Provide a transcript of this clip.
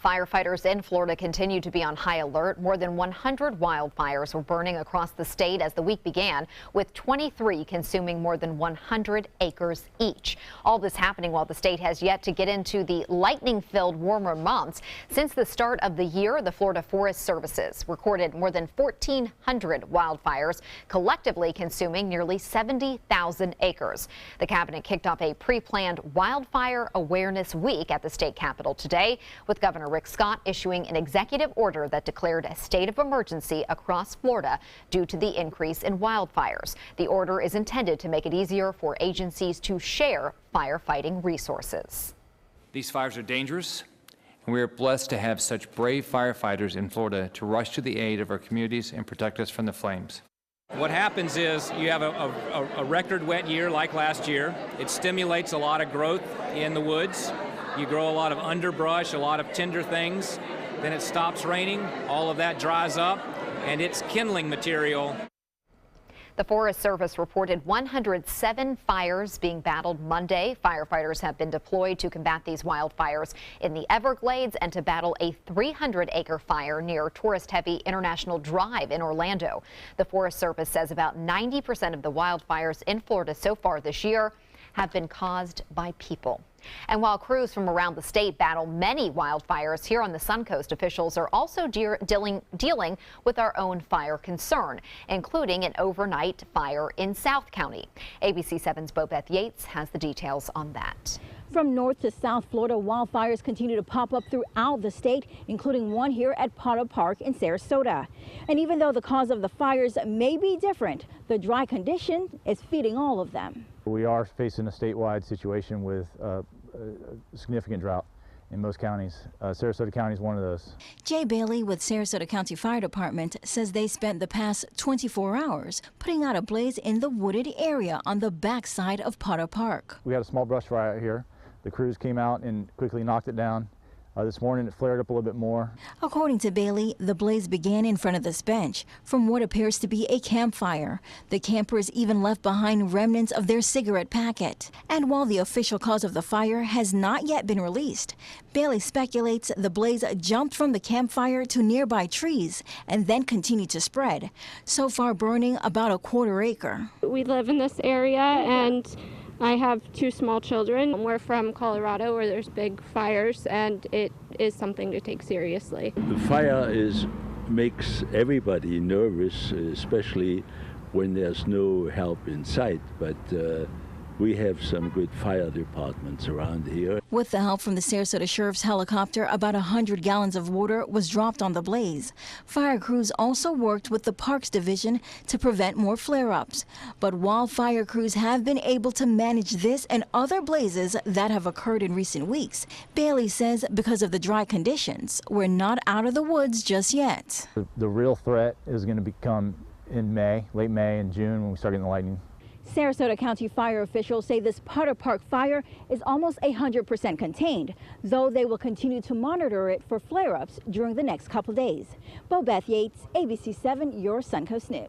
Firefighters in Florida continue to be on high alert. More than 100 wildfires were burning across the state as the week began, with 23 consuming more than 100 acres each. All this happening while the state has yet to get into the lightning-filled warmer months. Since the start of the year, the Florida Forest Services recorded more than 1,400 wildfires, collectively consuming nearly 70,000 acres. The cabinet kicked off a pre-planned Wildfire Awareness Week at the state capitol today, with Governor Rick Scott issuing an executive order that declared a state of emergency across Florida due to the increase in wildfires. The order is intended to make it easier for agencies to share firefighting resources. These fires are dangerous, and we are blessed to have such brave firefighters in Florida to rush to the aid of our communities and protect us from the flames. What happens is you have a record wet year like last year. It stimulates a lot of growth in the woods. You grow a lot of underbrush, a lot of tender things. Then it stops raining, all of that dries up, and it's kindling material. The Forest Service reported 107 fires being battled Monday. Firefighters have been deployed to combat these wildfires in the Everglades and to battle a 300-acre fire near tourist-heavy International Drive in Orlando. The Forest Service says about 90% of the wildfires in Florida so far this year have been caused by people. And while crews from around the state battle many wildfires here on the Suncoast, officials are also dealing with our own fire concern, including an overnight fire in South County. ABC 7's Bobeth Yates has the details on that. From north to south Florida, wildfires continue to pop up throughout the state, including one here at Potter Park in Sarasota. And even though the cause of the fires may be different, the dry condition is feeding all of them. We are facing a statewide situation with a significant drought in most counties. Sarasota County is one of those. Jay Bailey with Sarasota County Fire Department says they spent the past 24 hours putting out a blaze in the wooded area on the backside of Potter Park. We had a small brush fire out here. The crews came out and quickly knocked it down. This morning it flared up a little bit more. According to Bailey, the blaze began in front of this bench from what appears to be a campfire. The campers even left behind remnants of their cigarette packet. And while the official cause of the fire has not yet been released, Bailey speculates the blaze jumped from the campfire to nearby trees and then continued to spread, so far burning about a quarter acre. We live in this area and I have two small children. We're from Colorado where there's big fires, and it is something to take seriously. The fire makes everybody nervous, especially when there's no help in sight, but we have some good fire departments around here. With the help from the Sarasota Sheriff's helicopter, about 100 gallons of water was dropped on the blaze. Fire crews also worked with the Parks Division to prevent more flare-ups. But while fire crews have been able to manage this and other blazes that have occurred in recent weeks, Bailey says because of the dry conditions, we're not out of the woods just yet. The real threat is going to become in May, late May and June, when we start getting the lightning. Sarasota County fire officials say this Potter Park fire is almost 100% contained, though they will continue to monitor it for flare-ups during the next couple days. Bobeth Yates, ABC 7, your Suncoast News.